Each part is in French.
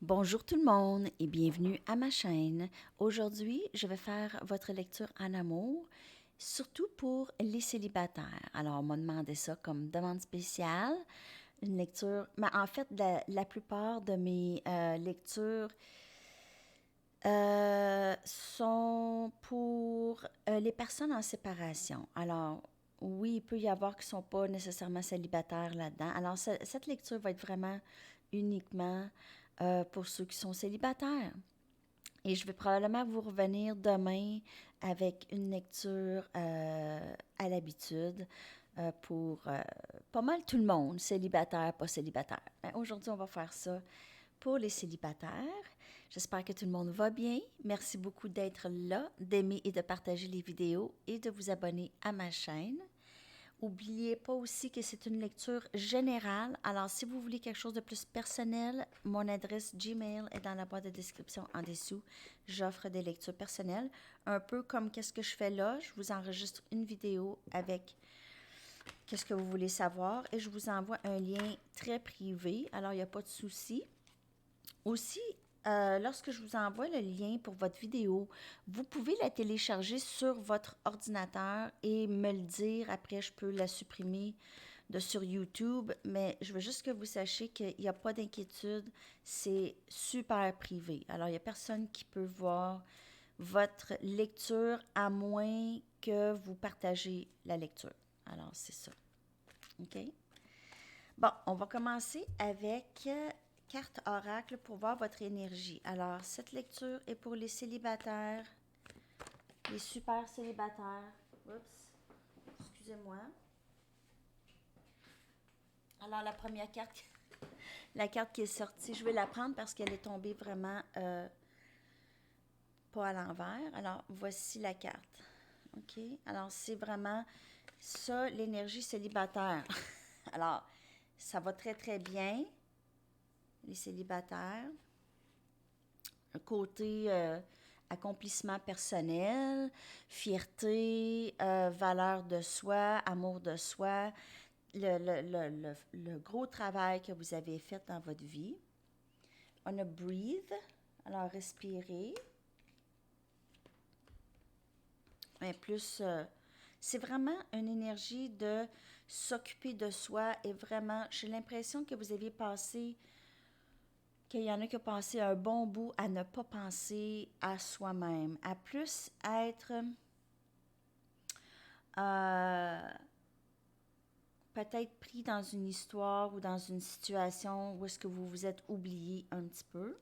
Bonjour tout le monde et bienvenue à ma chaîne. Aujourd'hui, je vais faire votre lecture en amour, surtout pour les célibataires. Alors, on m'a demandé ça comme demande spéciale, une lecture. Mais en fait, la plupart de mes lectures sont pour les personnes en séparation. Alors, oui, il peut y avoir qui ne sont pas nécessairement célibataires là-dedans. Alors, cette lecture va être vraiment uniquement pour ceux qui sont célibataires. Et je vais probablement vous revenir demain avec une lecture à l'habitude pour pas mal tout le monde, célibataire, pas célibataire. Ben, aujourd'hui, on va faire ça pour les célibataires. J'espère que tout le monde va bien. Merci beaucoup d'être là, d'aimer et de partager les vidéos et de vous abonner à ma chaîne. N'oubliez pas aussi que c'est une lecture générale. Alors, si vous voulez quelque chose de plus personnel, mon adresse Gmail est dans la boîte de description en dessous. J'offre des lectures personnelles. Un peu comme qu'est-ce que je fais là. Je vous enregistre une vidéo avec qu'est-ce que vous voulez savoir et je vous envoie un lien très privé. Alors, il n'y a pas de souci. Aussi, lorsque je vous envoie le lien pour votre vidéo, vous pouvez la télécharger sur votre ordinateur et me le dire. Après, je peux la supprimer de sur YouTube, mais je veux juste que vous sachiez qu'il n'y a pas d'inquiétude. C'est super privé. Alors, il n'y a personne qui peut voir votre lecture à moins que vous partagez la lecture. Alors, c'est ça. OK? Bon, on va commencer avec carte oracle pour voir votre énergie. Alors, cette lecture est pour les célibataires, les super célibataires. Oups, excusez-moi. Alors, la première carte, la carte qui est sortie, je vais la prendre parce qu'elle est tombée vraiment pas à l'envers. Alors, voici la carte. OK? Alors, c'est vraiment ça, l'énergie célibataire. Alors, ça va très, très bien, les célibataires. Un côté accomplissement personnel, fierté, valeur de soi, amour de soi, le gros travail que vous avez fait dans votre vie. On a breathe, alors respirer. Mais plus, c'est vraiment une énergie de s'occuper de soi et vraiment, j'ai l'impression que vous aviez passé qu'il y en a qui ont passé un bon bout à ne pas penser à soi-même, à plus être euh, peut-être pris dans une histoire ou dans une situation où est-ce que vous vous êtes oublié un petit peu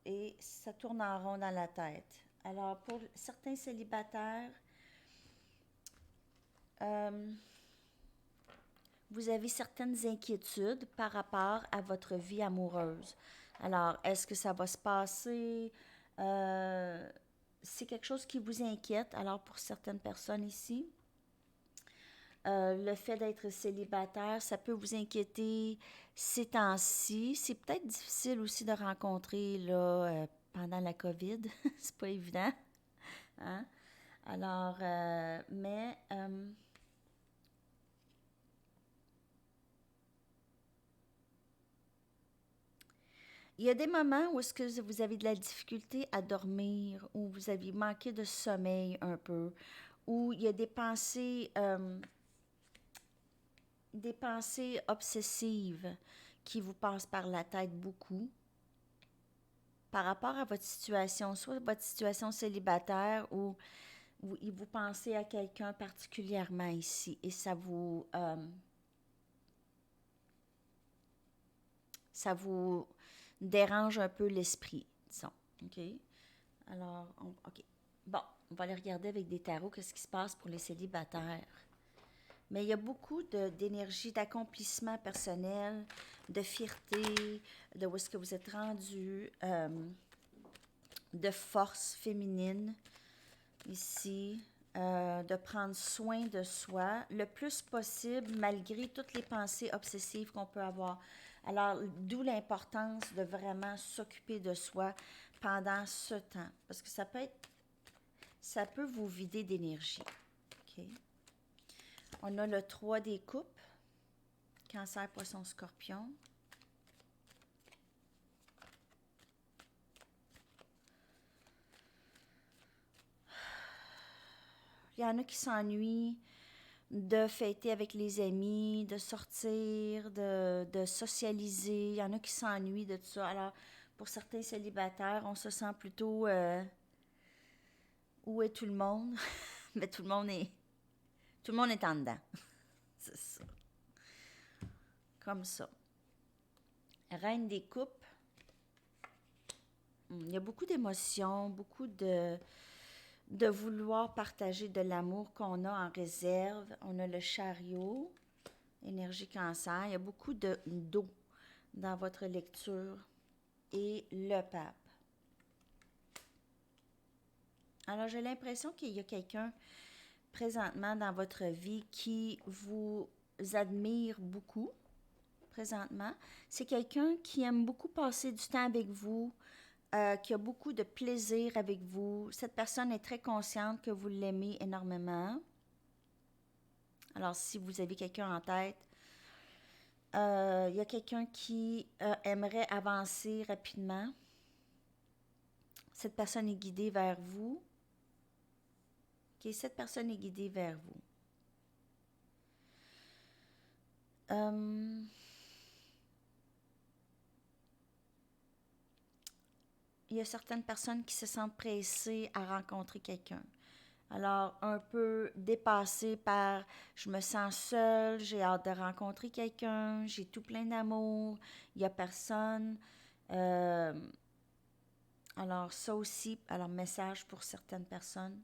et ça tourne en rond dans la tête. Alors pour certains célibataires, euh, vous avez certaines inquiétudes par rapport à votre vie amoureuse. Alors, est-ce que ça va se passer? Euh, c'est quelque chose qui vous inquiète. Alors, pour certaines personnes ici, le fait d'être célibataire, ça peut vous inquiéter ces temps-ci. C'est peut-être difficile aussi de rencontrer là, pendant la COVID. C'est pas évident. Hein? Alors, il y a des moments où est-ce que vous avez de la difficulté à dormir, où vous avez manqué de sommeil un peu, où il y a des pensées obsessives qui vous passent par la tête beaucoup par rapport à votre situation, soit votre situation célibataire ou vous pensez à quelqu'un particulièrement ici et ça vous dérange un peu l'esprit, disons. OK? Alors, OK. Bon, on va aller regarder avec des tarots qu'est-ce qui se passe pour les célibataires. Mais il y a beaucoup d'énergie, d'accomplissement personnel, de fierté, de où est-ce que vous êtes rendu, de force féminine ici, de prendre soin de soi le plus possible malgré toutes les pensées obsessives qu'on peut avoir. Alors, d'où l'importance de vraiment s'occuper de soi pendant ce temps. Parce que ça peut vous vider d'énergie. OK? On a le 3 des coupes, cancer, poisson, scorpion. Il y en a qui s'ennuient de fêter avec les amis, de sortir, de socialiser. Il y en a qui s'ennuient de tout ça. Alors, pour certains célibataires, on se sent plutôt où est tout le monde? Mais tout le monde est en dedans. C'est ça. Comme ça. Reine des coupes. Il y a beaucoup d'émotions, beaucoup de vouloir partager de l'amour qu'on a en réserve. On a le chariot, énergie cancer. Il y a beaucoup d'eau dans votre lecture. Et le pape. Alors, j'ai l'impression qu'il y a quelqu'un présentement dans votre vie qui vous admire beaucoup, présentement. C'est quelqu'un qui aime beaucoup passer du temps avec vous, qui a beaucoup de plaisir avec vous. Cette personne est très consciente que vous l'aimez énormément. Alors, si vous avez quelqu'un en tête, il y a quelqu'un qui aimerait avancer rapidement. Cette personne est guidée vers vous. Okay, cette personne est guidée vers vous. Il y a certaines personnes qui se sentent pressées à rencontrer quelqu'un. Alors, un peu dépassées par « je me sens seule, j'ai hâte de rencontrer quelqu'un, j'ai tout plein d'amour, il n'y a personne. » Alors, ça aussi, alors message pour certaines personnes.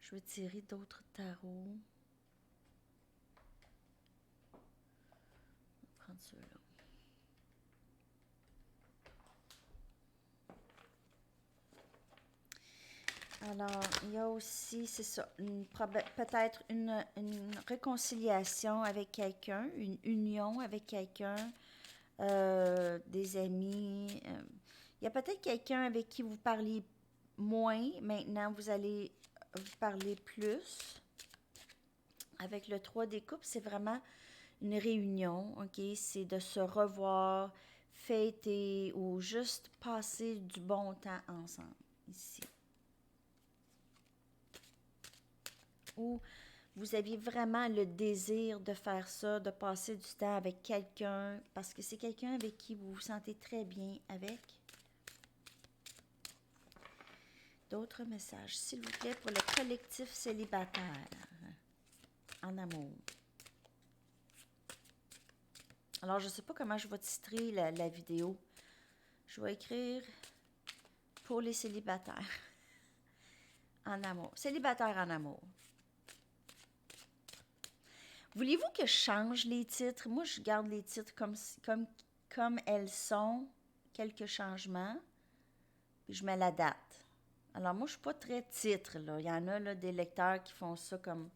Je vais tirer d'autres tarots. Je vais prendre ceux-là. Alors, il y a aussi, c'est ça, peut-être une réconciliation avec quelqu'un, une union avec quelqu'un, des amis. Il y a peut-être quelqu'un avec qui vous parliez moins. Maintenant, vous allez vous parler plus. Avec le 3 des coupes, c'est vraiment une réunion, OK? C'est de se revoir, fêter ou juste passer du bon temps ensemble, ici. Ou vous aviez vraiment le désir de faire ça, de passer du temps avec quelqu'un, parce que c'est quelqu'un avec qui vous vous sentez très bien avec. D'autres messages, s'il vous plaît, pour le collectif célibataire en amour. Alors, je ne sais pas comment je vais titrer la vidéo. Je vais écrire pour les célibataires en amour. Célibataire en amour. Voulez-vous que je change les titres? Moi, je garde les titres comme elles sont, quelques changements, puis je mets la date. Alors, moi, je ne suis pas très titre, là. Il y en a, là, des lecteurs qui font ça comme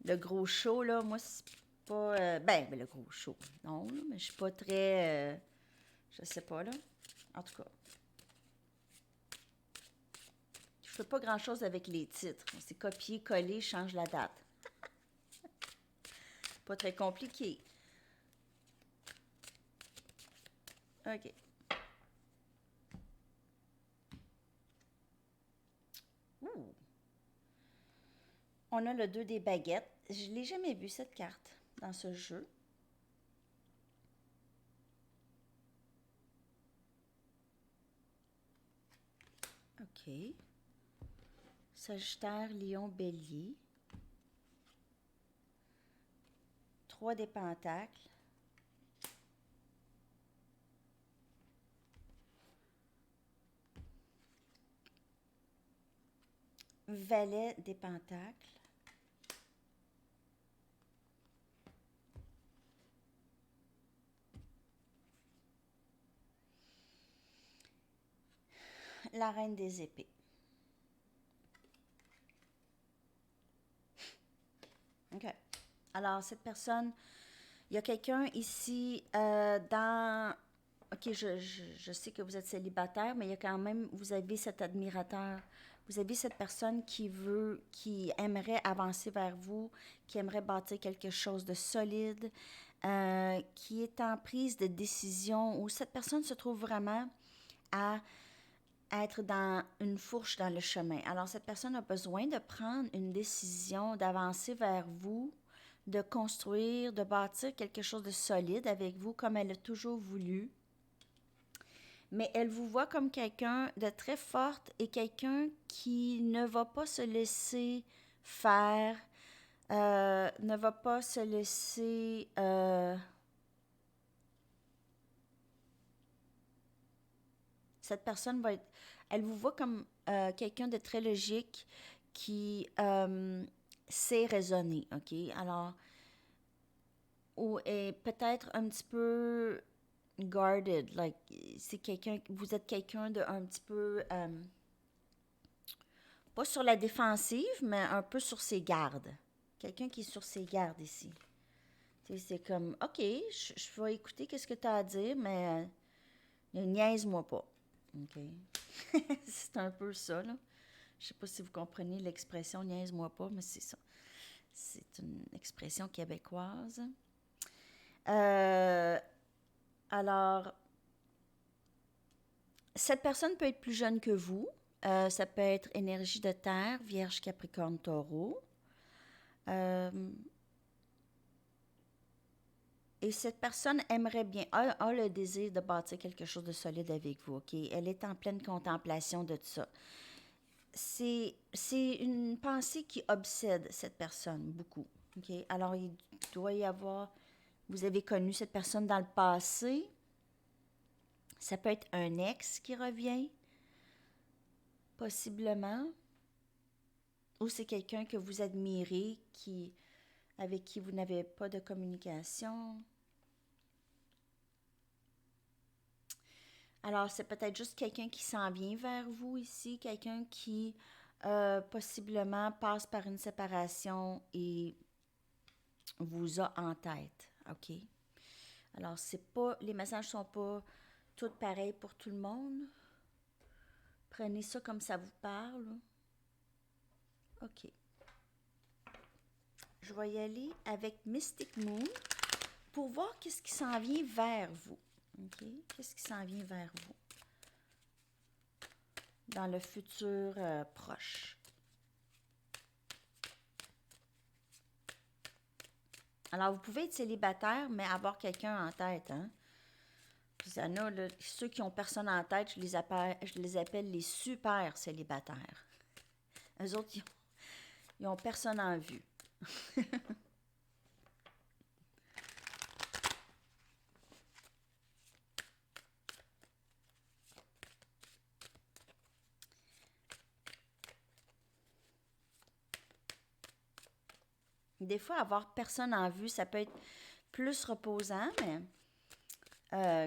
le gros show, là. Moi, c'est pas... ben, le gros show, non, là, mais je suis pas très... je sais pas, là. En tout cas. Je fais pas grand-chose avec les titres. C'est copier, coller, change la date. Pas très compliqué. OK. Ouh. On a le 2 des baguettes. Je ne l'ai jamais vu, cette carte, dans ce jeu. OK. Sagittaire, Lion, Bélier. 3 des pentacles. Valet des pentacles. La reine des épées. OK. Alors, cette personne, il y a quelqu'un ici dans... OK, je sais que vous êtes célibataire, mais il y a quand même, vous avez cet admirateur. Vous avez cette personne qui aimerait avancer vers vous, qui aimerait bâtir quelque chose de solide, qui est en prise de décision, où cette personne se trouve vraiment à être dans une fourche dans le chemin. Alors, cette personne a besoin de prendre une décision, d'avancer vers vous, de construire, de bâtir quelque chose de solide avec vous comme elle a toujours voulu. Mais elle vous voit comme quelqu'un de très forte et quelqu'un qui ne va pas se laisser faire, ne va pas se laisser... cette personne va être... Elle vous voit comme quelqu'un de très logique qui sait raisonner, OK? Alors, ou est peut-être un petit peu guarded, like, c'est quelqu'un, vous êtes quelqu'un de un petit peu, pas sur la défensive, mais un peu sur ses gardes. Quelqu'un qui est sur ses gardes ici. C'est comme, OK, je vais écouter qu'est-ce que tu as à dire, mais niaise-moi pas. OK? C'est un peu ça, là. Je sais pas si vous comprenez l'expression niaise-moi pas, mais c'est ça. C'est une expression québécoise. Euh, alors, cette personne peut être plus jeune que vous. Ça peut être énergie de terre, Vierge, Capricorne, Taureau. Euh, et cette personne aimerait bien, a le désir de bâtir quelque chose de solide avec vous, OK? Elle est en pleine contemplation de tout ça. C'est une pensée qui obsède cette personne beaucoup, OK? Alors, il doit y avoir... Vous avez connu cette personne dans le passé. Ça peut être un ex qui revient, possiblement. Ou c'est quelqu'un que vous admirez, avec qui vous n'avez pas de communication. Alors, c'est peut-être juste quelqu'un qui s'en vient vers vous ici, quelqu'un qui possiblement passe par une séparation et vous a en tête, OK? Alors, c'est pas, les messages sont pas tous pareils pour tout le monde. Prenez ça comme ça vous parle. OK. Je vais y aller avec Mystic Moon pour voir qu'est-ce qui s'en vient vers vous. OK? Qu'est-ce qui s'en vient vers vous dans le futur proche. Alors, vous pouvez être célibataire, mais avoir quelqu'un en tête, hein? Puis, il y en a, là, ceux qui ont personne en tête, je les appelle les super célibataires. Eux autres, ils ont personne en vue. Des fois, avoir personne en vue, ça peut être plus reposant, mais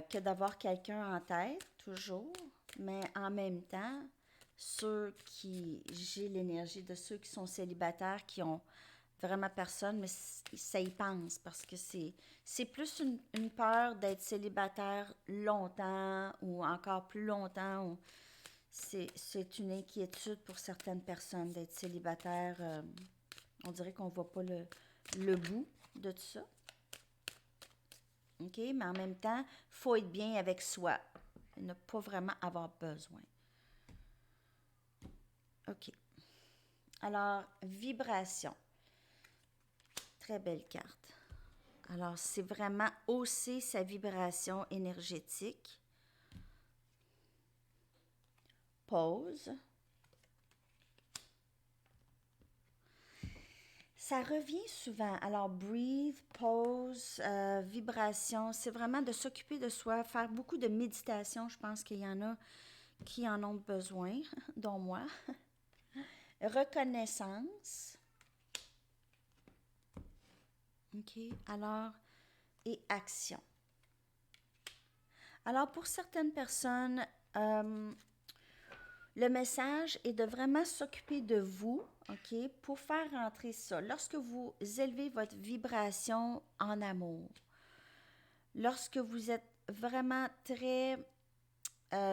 que d'avoir quelqu'un en tête, toujours. Mais en même temps, j'ai l'énergie de ceux qui sont célibataires, qui ont vraiment personne, mais ça y pense parce que c'est plus une peur d'être célibataire longtemps ou encore plus longtemps. Ou c'est une inquiétude pour certaines personnes d'être célibataire. On dirait qu'on ne voit pas le bout de tout ça. OK? Mais en même temps, il faut être bien avec soi. Ne pas vraiment avoir besoin. OK. Alors, vibration. Très belle carte. Alors, c'est vraiment hausser sa vibration énergétique. Pause. Ça revient souvent. Alors, breathe, pause, vibration, c'est vraiment de s'occuper de soi, faire beaucoup de méditation. Je pense qu'il y en a qui en ont besoin, dont moi. Reconnaissance. OK. Alors, et action. Alors, pour certaines personnes, le message est de vraiment s'occuper de vous, OK, pour faire rentrer ça. Lorsque vous élevez votre vibration en amour, lorsque vous êtes vraiment très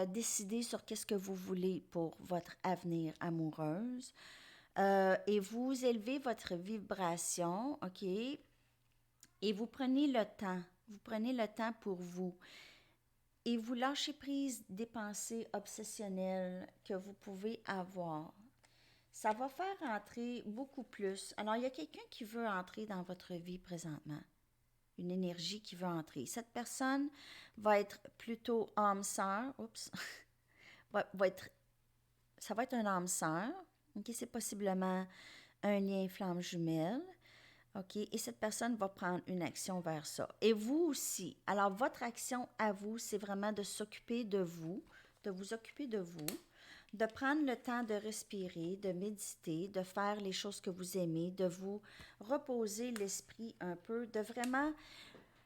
décidé sur qu'est-ce que vous voulez pour votre avenir amoureuse, et vous élevez votre vibration, OK, et vous prenez le temps pour vous. et vous lâchez prise des pensées obsessionnelles que vous pouvez avoir. Ça va faire entrer beaucoup plus. Alors, il y a quelqu'un qui veut entrer dans votre vie présentement. Une énergie qui veut entrer. Cette personne va être plutôt âme sœur. Oups. Ça va être un âme sœur. OK, c'est possiblement un lien flamme jumelle. OK, et cette personne va prendre une action vers ça. Et vous aussi. Alors, votre action à vous, c'est vraiment de s'occuper de vous, de vous occuper de vous, de prendre le temps de respirer, de méditer, de faire les choses que vous aimez, de vous reposer l'esprit un peu, de vraiment,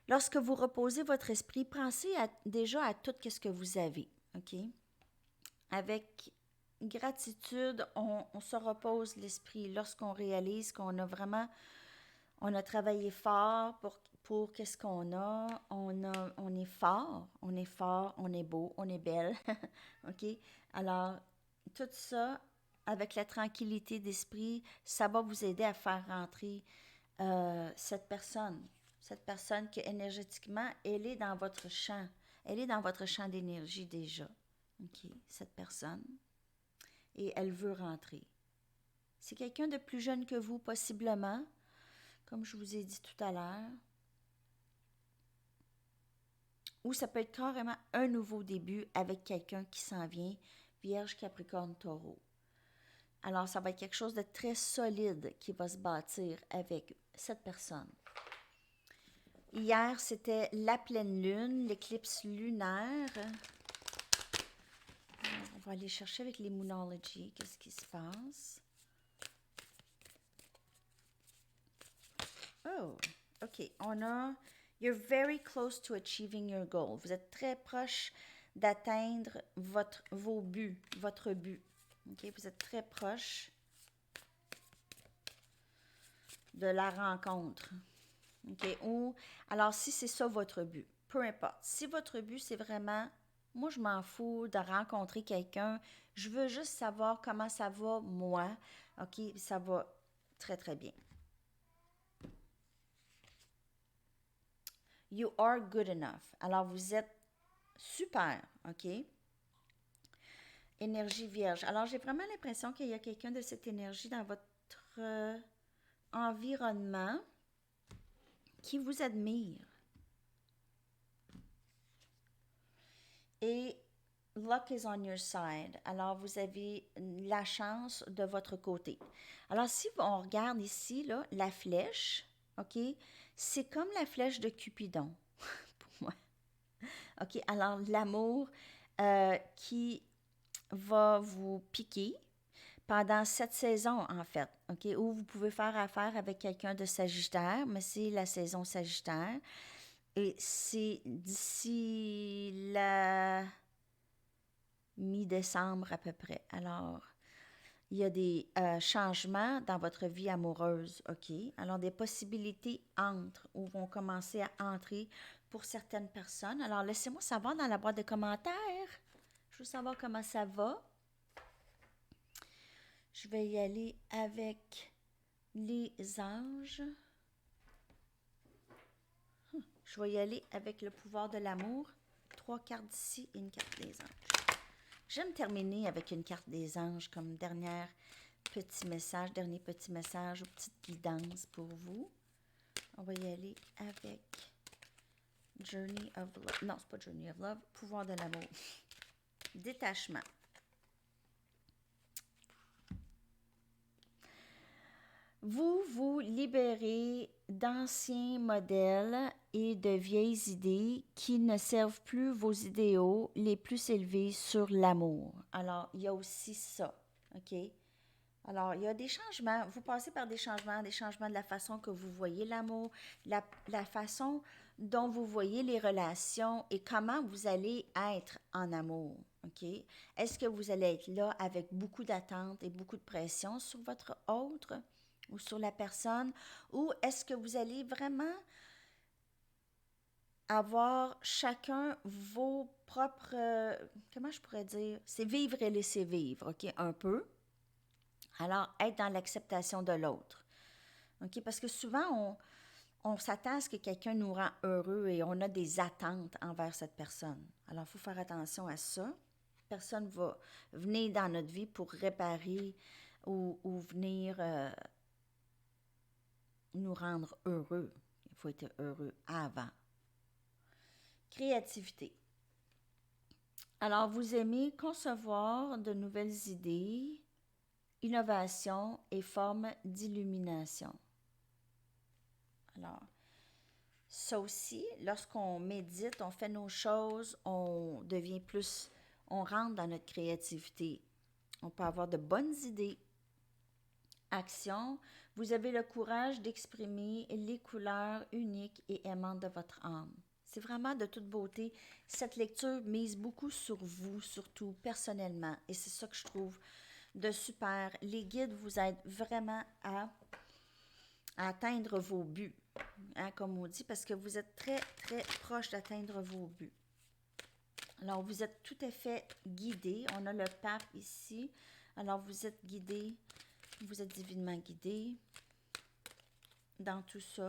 lorsque vous reposez votre esprit, pensez déjà à tout ce que vous avez, OK? Avec gratitude, on se repose l'esprit lorsqu'on réalise qu'on a vraiment, on a travaillé fort pour qu'est-ce qu'on a. On est fort, on est beau, on est belle, OK? Alors, tout ça, avec la tranquillité d'esprit, ça va vous aider à faire rentrer cette personne. Cette personne qui, énergétiquement, elle est dans votre champ. Elle est dans votre champ d'énergie déjà. OK, cette personne. Et elle veut rentrer. C'est quelqu'un de plus jeune que vous, possiblement, comme je vous ai dit tout à l'heure. Ou ça peut être carrément un nouveau début avec quelqu'un qui s'en vient, Vierge, Capricorne, Taureau. Alors, ça va être quelque chose de très solide qui va se bâtir avec cette personne. Hier, c'était la pleine lune, l'éclipse lunaire. On va aller chercher avec les Moonology, qu'est-ce qui se passe. Oh, OK. On a You're very close to achieving your goal. Vous êtes très proche d'atteindre vos buts, votre but. OK? Vous êtes très proche de la rencontre. OK? Ou, alors, si c'est ça votre but, peu importe. Si votre but, c'est vraiment, moi, je m'en fous de rencontrer quelqu'un, je veux juste savoir comment ça va, moi. OK? Ça va très, très bien. You are good enough. Alors, vous êtes super, OK? Énergie vierge. Alors, j'ai vraiment l'impression qu'il y a quelqu'un de cette énergie dans votre environnement qui vous admire. Et luck is on your side. Alors, vous avez la chance de votre côté. Alors, si on regarde ici, là, la flèche, OK, c'est comme la flèche de Cupidon, pour moi. OK, alors l'amour qui va vous piquer pendant 7 saisons, en fait, OK, où vous pouvez faire affaire avec quelqu'un de Sagittaire, mais c'est la saison Sagittaire. Et c'est d'ici la mi-décembre à peu près. Alors, il y a des changements dans votre vie amoureuse, OK? Alors, des possibilités entrent ou vont commencer à entrer pour certaines personnes. Alors, laissez-moi savoir dans la boîte de commentaires. Je veux savoir comment ça va. Je vais y aller avec les anges. Je vais y aller avec le pouvoir de l'amour. 3 cartes d'ici et une carte des anges. J'aime terminer avec une carte des anges comme dernier petit message ou petite guidance pour vous. On va y aller avec Journey of Love. Non, c'est pas Journey of Love. Pouvoir de l'amour. Détachement. Vous vous libérez d'anciens modèles et de vieilles idées qui ne servent plus vos idéaux les plus élevés sur l'amour. Alors, il y a aussi ça, OK? Alors, il y a des changements. Vous passez par des changements de la façon que vous voyez l'amour, la façon dont vous voyez les relations et comment vous allez être en amour, OK? Est-ce que vous allez être là avec beaucoup d'attentes et beaucoup de pression sur votre autre ou sur la personne, ou est-ce que vous allez vraiment avoir chacun vos propres, comment je pourrais dire, c'est vivre et laisser vivre, OK, un peu. Alors, être dans l'acceptation de l'autre, OK, parce que souvent, on s'attend à ce que quelqu'un nous rend heureux et on a des attentes envers cette personne. Alors, il faut faire attention à ça. Personne va venir dans notre vie pour réparer ou venir nous rendre heureux. Il faut être heureux avant. Créativité. Alors, vous aimez concevoir de nouvelles idées, innovation et formes d'illumination. Alors, ça aussi, lorsqu'on médite, on fait nos choses, on devient plus, on rentre dans notre créativité. On peut avoir de bonnes idées. Action, vous avez le courage d'exprimer les couleurs uniques et aimantes de votre âme. C'est vraiment de toute beauté. Cette lecture mise beaucoup sur vous, surtout personnellement. Et c'est ça que je trouve de super. Les guides vous aident vraiment à atteindre vos buts, hein, comme on dit, parce que vous êtes très, très proche d'atteindre vos buts. Alors, vous êtes tout à fait guidé. On a le pape ici. Alors, vous êtes guidé, vous êtes divinement guidé dans tout ça.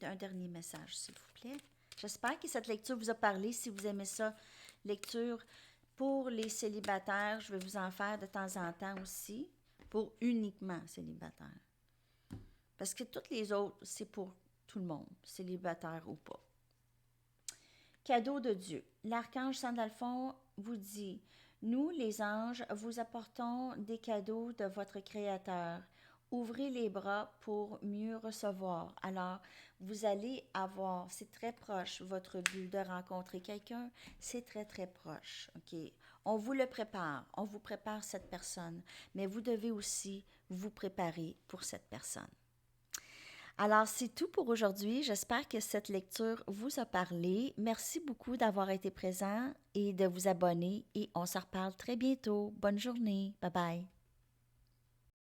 Un dernier message, s'il vous plaît. J'espère que cette lecture vous a parlé. Si vous aimez ça, lecture pour les célibataires, je vais vous en faire de temps en temps aussi, pour uniquement célibataires. Parce que toutes les autres, c'est pour tout le monde, célibataire ou pas. Cadeau de Dieu. L'archange Sandalphon vous dit, nous, les anges, vous apportons des cadeaux de votre Créateur. Ouvrez les bras pour mieux recevoir. Alors, vous allez avoir, c'est très proche, votre but de rencontrer quelqu'un, c'est très, très proche. OK? On vous le prépare, on vous prépare cette personne, mais vous devez aussi vous préparer pour cette personne. Alors, c'est tout pour aujourd'hui. J'espère que cette lecture vous a parlé. Merci beaucoup d'avoir été présent et de vous abonner et on se reparle très bientôt. Bonne journée. Bye bye.